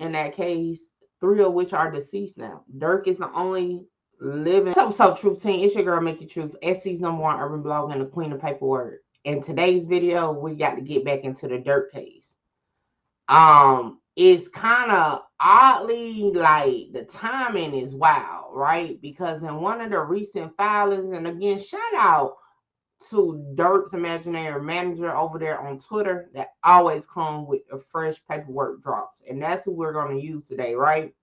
in that case, 3 of which are deceased now. Durk is the only living. What's up, Truth Team? It's your girl, Mickey Truth, SC's #1 urban blog and the queen of paperwork. In today's video, we got to get back into the Durk case. It's kind of oddly, like, the timing is wild, right? Because in one of the recent filings, and again, shout out to Durk's imaginary manager over there on Twitter that always comes with a fresh paperwork drops, and that's who we're going to use today, right?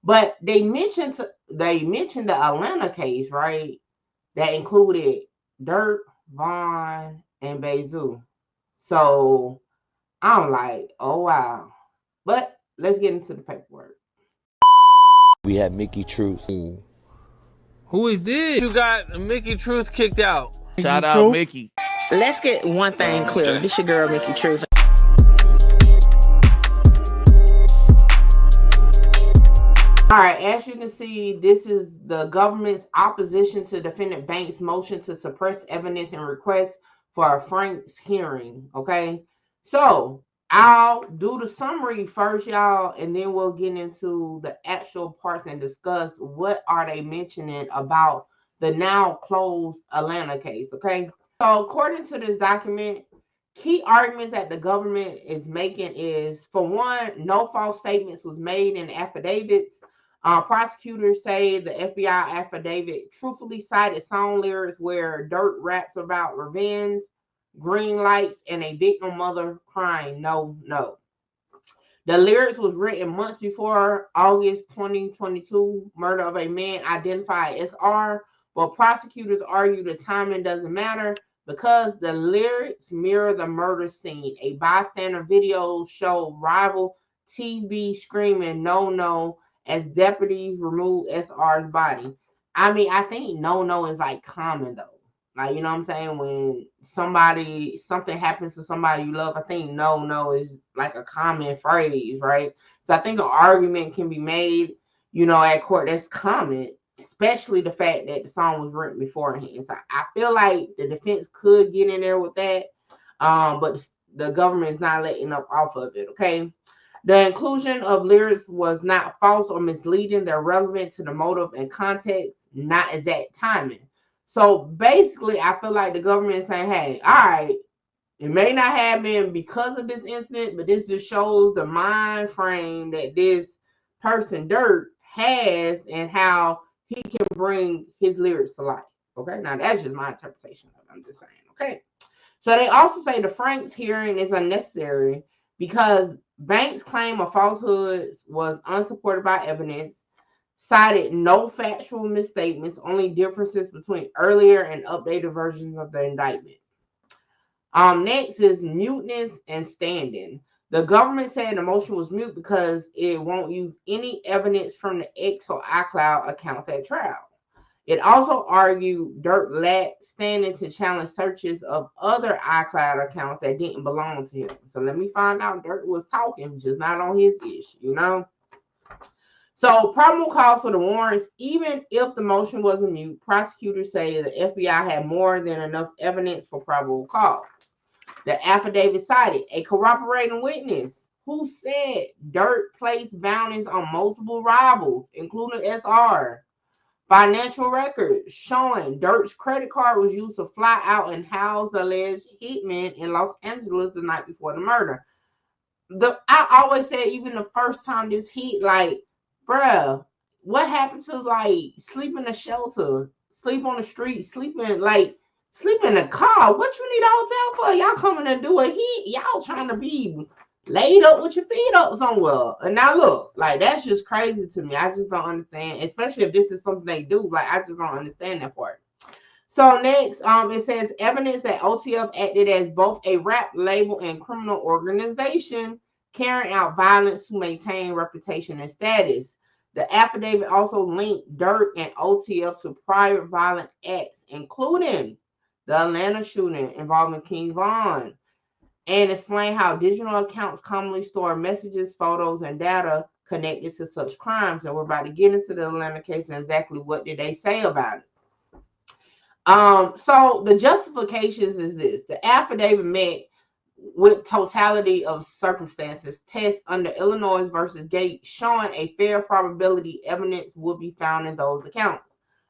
But they mentioned the Atlanta case, right? That included Durk, Vaughn, and Bezu. So I'm like, oh wow. But let's get into the paperwork. We have Mickey Truth. Who is this? You got Mickey Truth kicked out. Shout out Mickey. Let's get one thing clear. This your girl, Mickey Truth. All right, as you can see, this is the government's opposition to defendant Banks' motion to suppress evidence and request for a Frank's hearing, okay? So I'll do the summary first, y'all, and then we'll get into the actual parts and discuss what are they mentioning about the now closed Atlanta case, okay? So according to this document, key arguments that the government is making is, for one, no false statements was made in affidavits. Prosecutors say the FBI affidavit truthfully cited song lyrics where Durk raps about revenge, green lights, and a victim mother crying, no, no. The lyrics was written months before August 2022 murder of a man identified as R, but prosecutors argue the timing doesn't matter because the lyrics mirror the murder scene. A bystander video showed rival TB screaming, no, no, as deputies remove SR's body. I mean, I think no, no is like common though. Like, you know what I'm saying? When something happens to somebody you love, I think no, no is like a common phrase, right? So I think an argument can be made, you know, at court that's common, especially the fact that the song was written beforehand. So I feel like the defense could get in there with that, but the government is not letting up off of it, okay? The inclusion of lyrics was not false or misleading. They're relevant to the motive and context, not exact timing. So basically, I feel like the government is saying, hey, all right, it may not have been because of this incident, but this just shows the mind frame that this person, Durk, has and how he can bring his lyrics to life. Okay, now that's just my interpretation of it. I'm just saying, okay? So they also say the Frank's hearing is unnecessary because Banks' claim of falsehoods was unsupported by evidence, cited no factual misstatements, only differences between earlier and updated versions of the indictment. Next is muteness and standing. The government said the motion was mute because it won't use any evidence from the X or iCloud accounts at trial. It also argued Durk lacked standing to challenge searches of other iCloud accounts that didn't belong to him. So let me find out Durk was talking, just not on his issue, you know? So probable cause for the warrants, even if the motion wasn't mute, prosecutors say the FBI had more than enough evidence for probable cause. The affidavit cited a corroborating witness who said Durk placed bounties on multiple rivals, including SR. Financial records showing Durk's credit card was used to fly out and house the alleged hitman in Los Angeles the night before the murder. I always say, even the first time this hit, like, bruh, what happened to, like, sleep in a shelter, sleep on the street, sleep in the car? What you need a hotel for? Y'all coming to do a hit? Y'all trying to be laid up with your feet up somewhere. And now look, like, that's just crazy to me. I just don't understand, especially if this is something they do. Like, I just don't understand that part. So next, it says evidence that OTF acted as both a rap label and criminal organization carrying out violence to maintain reputation and status. The affidavit also linked Durk and OTF to prior violent acts, including the Atlanta shooting involving King Von, and explain how digital accounts commonly store messages, photos, and data connected to such crimes. And we're about to get into the Atlanta case and exactly what did they say about it. So the justifications is this. The affidavit met with totality of circumstances test under Illinois versus Gates, showing a fair probability evidence will be found in those accounts.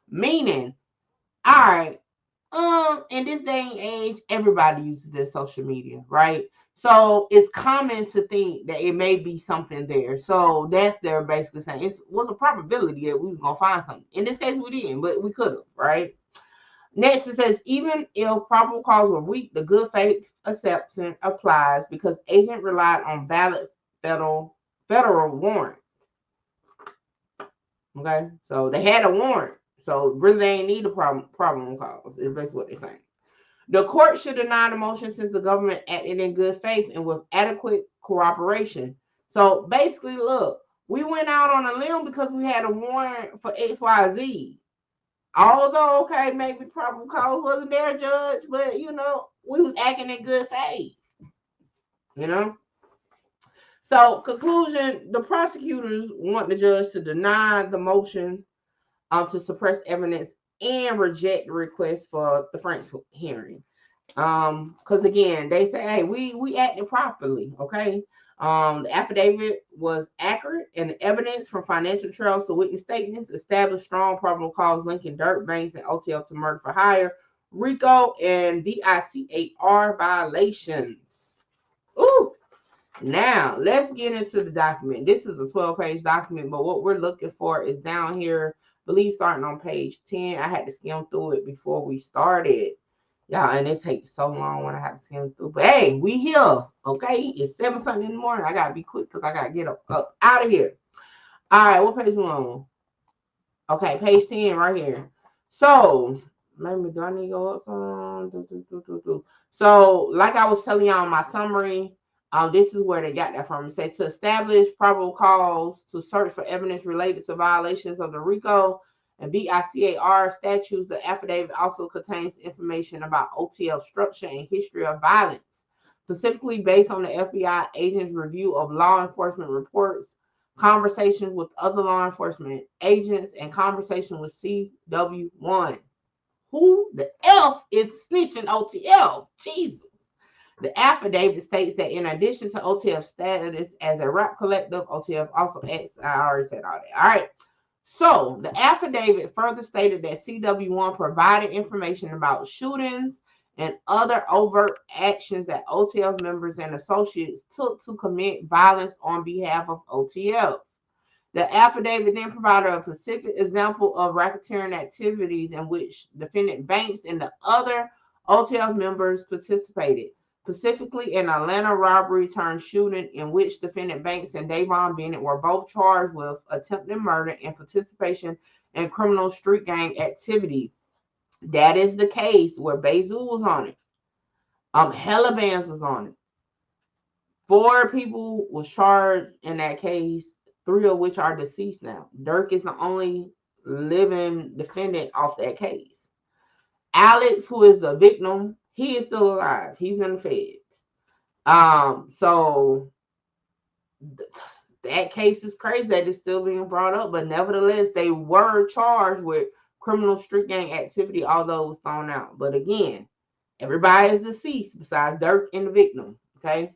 Meaning, all right, in this day and age, everybody uses their social media, right? So it's common to think that it may be something there. So that's they're basically saying it was a probability that we was gonna find something. In this case, we didn't, but we could have, right? Next, it says, even if probable cause were weak, the good faith exception applies because agent relied on valid federal warrant. Okay, so they had a warrant, so really they ain't need a problem cause. Is basically what they're saying. The court should deny the motion since the government acted in good faith and with adequate cooperation. So basically, look, we went out on a limb because we had a warrant for XYZ. Although, okay, maybe probable cause wasn't there, Judge, but, you know, we was acting in good faith, you know? So, conclusion, the prosecutors want the judge to deny the motion to suppress evidence and reject the request for the Frank's hearing. Because, again, they say, hey, we acted properly, okay? The affidavit was accurate, and the evidence from financial trails to witness statements established strong probable cause linking Durk, Banks, and OTL to murder for hire, RICO, and DICAR violations. Ooh! Now, let's get into the document. This is a 12-page document, but what we're looking for is down here, I believe starting on page 10. I had to skim through it before we started. Y'all, and it takes so long when I have to skim through. But hey, we here, okay? It's 7 something in the morning. I gotta be quick because I gotta get up out of here. All right, what page we on? Okay, page 10 right here. So, maybe do I need to go up some? So, like I was telling y'all in my summary, this is where they got that from. It said to establish probable cause to search for evidence related to violations of the RICO and DICAR statutes. The affidavit also contains information about OTL structure and history of violence, specifically based on the FBI agent's review of law enforcement reports, conversations with other law enforcement agents, and conversation with CW1. Who the F is snitching OTL? Jesus. The affidavit states that in addition to OTF's status as a rap collective, OTF also acts. I already said all that. All right. So the affidavit further stated that CW1 provided information about shootings and other overt actions that OTF members and associates took to commit violence on behalf of OTF. The affidavit then provided a specific example of racketeering activities in which defendant Banks and the other OTF members participated, specifically an Atlanta robbery turned shooting in which defendant Banks and Davon Bennett were both charged with attempted murder and participation in criminal street gang activity. That is the case where Bezul was on it. Hella Bands was on it. 4 people was charged in that case, 3 of which are deceased now. Durk is the only living defendant off that case. Alex, who is the victim, he is still alive. He's in the feds. So that case is crazy that it's still being brought up, but nevertheless, they were charged with criminal street gang activity, although it was thrown out. But again, everybody is deceased besides Durk and the victim. Okay.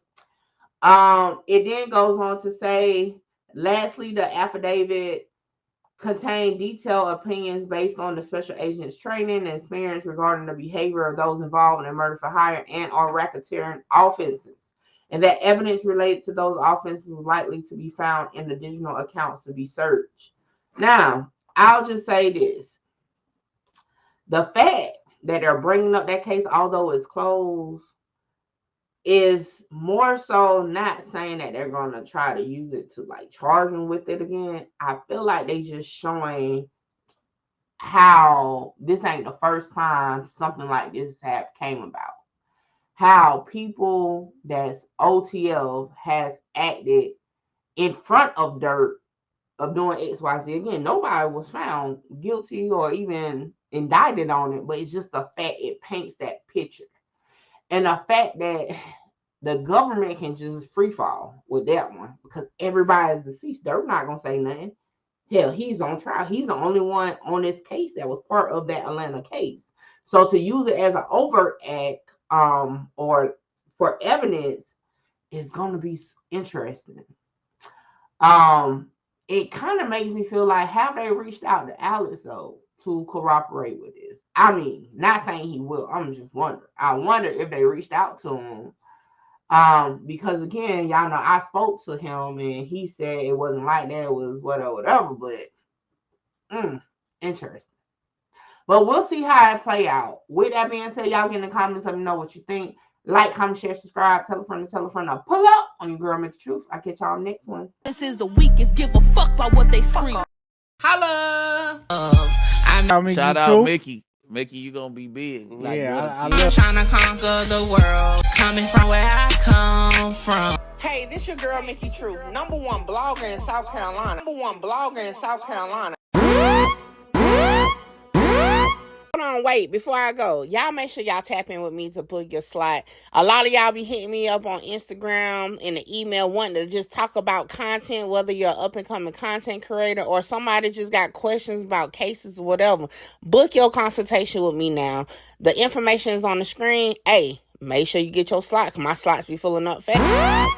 It then goes on to say, lastly, the affidavit contain detailed opinions based on the special agent's training and experience regarding the behavior of those involved in murder for hire and or racketeering offenses, and that evidence related to those offenses was likely to be found in the digital accounts to be searched. Now, I'll just say this. The fact that they're bringing up that case, although it's closed, is more so not saying that they're going to try to use it to like charge them with it again. I feel like they just showing how this ain't the first time something like this came about. How people that's OTL has acted in front of Durk of doing XYZ. Again, nobody was found guilty or even indicted on it, but it's just the fact it paints that picture. And the fact that the government can just free fall with that one because everybody is deceased. They're not going to say nothing. Hell, he's on trial. He's the only one on this case that was part of that Atlanta case. So to use it as an overt act or for evidence is going to be interesting. It kind of makes me feel like, have they reached out to Alex though to cooperate with this? I mean, not saying he will. I'm just wondering. I wonder if they reached out to him. Because again, y'all know I spoke to him and he said it wasn't like that. It was whatever. But interesting. But we'll see how it play out. With that being said, y'all get in the comments. Let me know what you think. Like, comment, share, subscribe. Tell a friend to tell a friend to pull up on your girl Mickey Truth. I'll catch y'all next one. This is the weakest. Give a fuck about what they scream. Holla! Shout out Mickey. Mickey, you gonna be big. Like, yeah, I'm trying to conquer the world. Coming from where I come from. Hey, this your girl Mickey Truth, #1 blogger in South Carolina. #1 blogger in South Carolina. Hold on, wait, before I go, y'all make sure y'all tap in with me to book your slot. A lot of y'all be hitting me up on Instagram and the email wanting to just talk about content, whether you're an up-and-coming content creator or somebody just got questions about cases or whatever. Book your consultation with me now. The information is on the screen. Hey, make sure you get your slot, because my slots be filling up fast.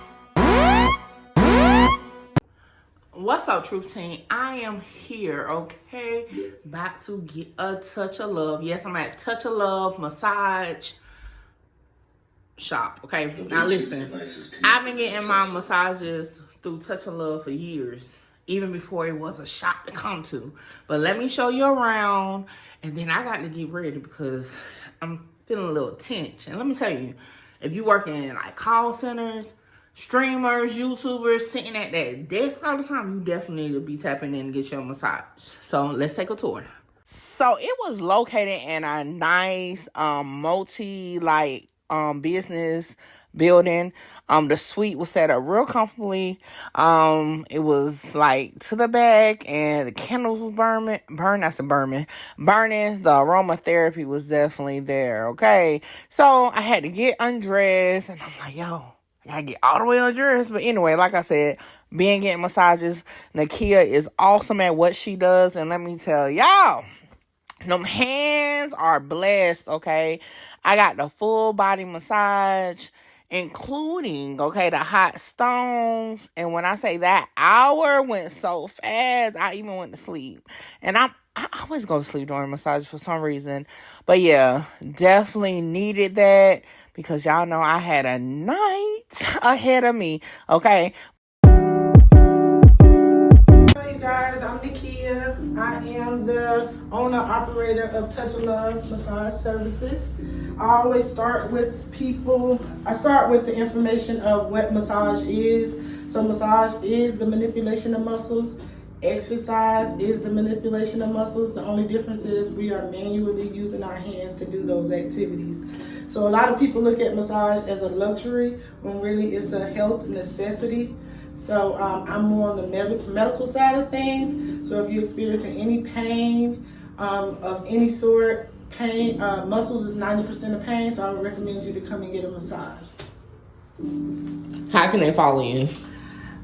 What's up, Truth Team? I am here, okay? About to get a touch of love. Yes, I'm at Touch of Love Massage Shop, okay? Now listen, I've been getting my massages through Touch of Love for years, even before it was a shop to come to. But let me show you around, and then I got to get ready because I'm feeling a little tense. And let me tell you, if you work in like call centers, streamers, YouTubers, sitting at that desk all the time, you definitely need to be tapping in to get your massage. So let's take a tour. So it was located in a nice multi business building. The suite was set up real comfortably. It was like to the back, and the candles was burning. The aromatherapy was definitely there. Okay, so I had to get undressed, and I'm like, yo, I gotta get all the way undressed. But anyway, like I said, being getting massages, Nakia is awesome at what she does. And let me tell y'all, them hands are blessed, okay? I got the full body massage, including, okay, the hot stones. And when I say that hour went so fast, I even went to sleep. And I always go to sleep during massage for some reason. But yeah, definitely needed that, because y'all know I had a night ahead of me, okay? Hey guys, I'm Nakia. I am the owner-operator of Touch of Love Massage Services. I always start with I start with the information of what massage is. So massage is the manipulation of muscles. Exercise is the manipulation of muscles. The only difference is we are manually using our hands to do those activities. So a lot of people look at massage as a luxury when really it's a health necessity. So I'm more on the medical side of things. So if you're experiencing any pain of any sort, muscles is 90% of pain. So I would recommend you to come and get a massage. How can they follow you?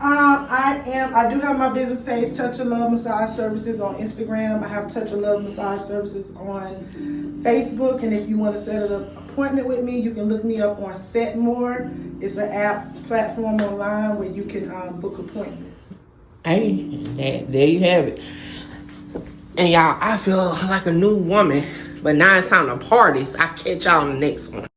I do have my business page, Touch of Love Massage Services, on Instagram. I have Touch of Love Massage Services on Facebook. And if you want to set an appointment with me, you can look me up on Setmore. It's an app platform online where you can book appointments. Hey, there you have it. And y'all, I feel like a new woman, but now it's time to party. So I'll catch y'all on the next one.